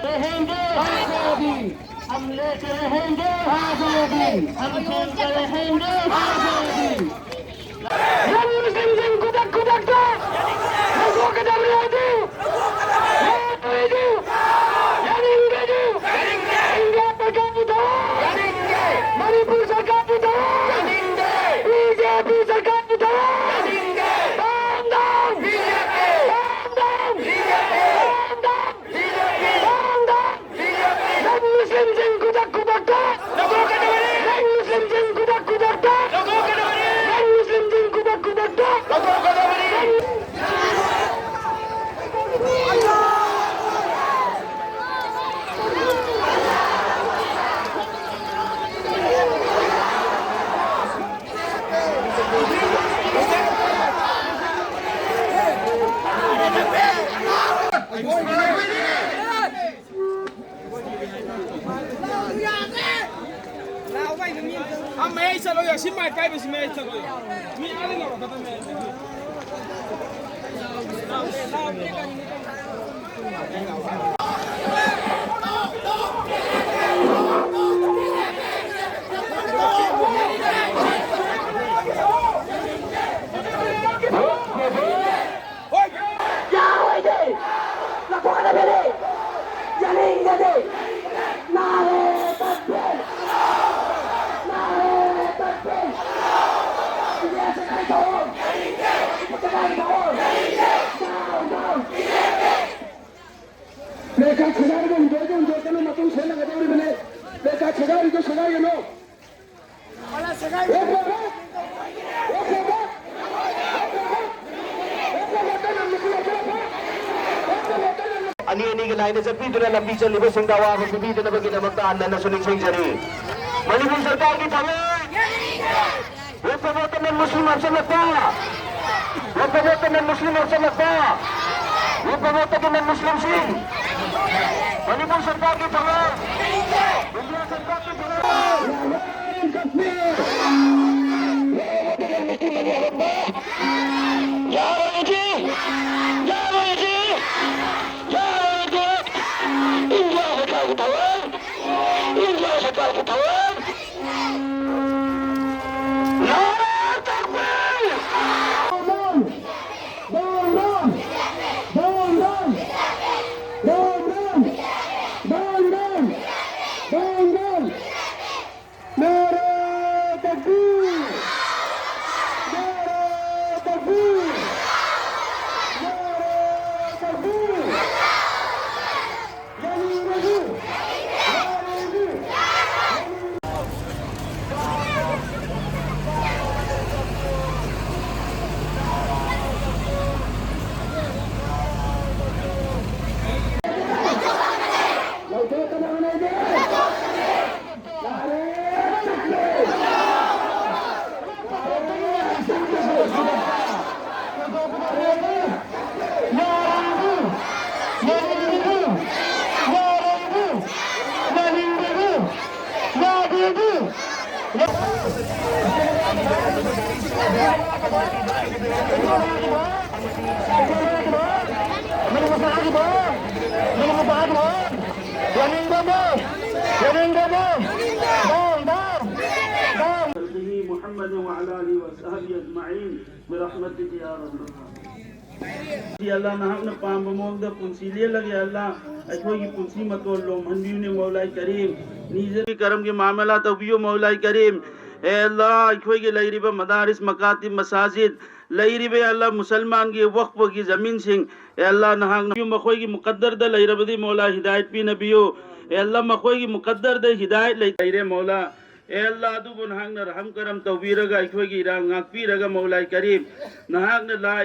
रहेंगे आजादी, हम लेके रहेंगे आजादी, हम खेलते रहेंगे आजादी. Muslim kudak kudakta, Hazuka Dabriyadu, Hazuka Yaningedu, India Pakatu Dawa, Manipur Sarkatu Dawa, BJP Sarkatu Dawa, Down down, BJP, down down, BJP, down down, BJP, down down, BJP. Non-Muslims in kudak kudakta, non-Muslims in kudak kudakta, non-Muslims in kudak kudakta. हम मैं चलो या SIM might pipe SIM मैं चलो या मी आले ना खत्म है Mereka sedar dan dojen dojen matung sena kata orang bela. Mereka sedar itu sedar you know. Mana sedar? Ani ke lain sepi tu dalam bicara lebih senggawa berbudi dan bagi nama tahan dan suling jari. Manipur सरकार की थामे वो प्रवर्तन मुस्लिम अफसर लगता वो प्रवर्तन मुस्लिम अफसर लगता वो प्रवर्तन मुस्लिम सिंह मणिपुर सरकार की थामे इंडिया सरकार की محمد وعلى آله وصحبه أجمعين برحمتك يا رب Ya Allah nahakna pambamog da punsili lagi Allah akhoi ki punsi matol lo mandiu ne maulai karim nize ki karam ke मामला तबियो maulai karim ए अल्लाह akhoi ki lairiba madaris makatib masajid lairibe Allah musalman ki waqf ki zamin sing ए अल्लाह nahakna makhoi ki muqaddar da lairabadi maula hidayat pi nabiyo ए अल्लाह makhoi ki muqaddar da hidayat laire maula ए अल्लाह दु बुन हांगना रहम करम तौबीरगा akhoi ki rang ngakpi raga maulai karim nahakna la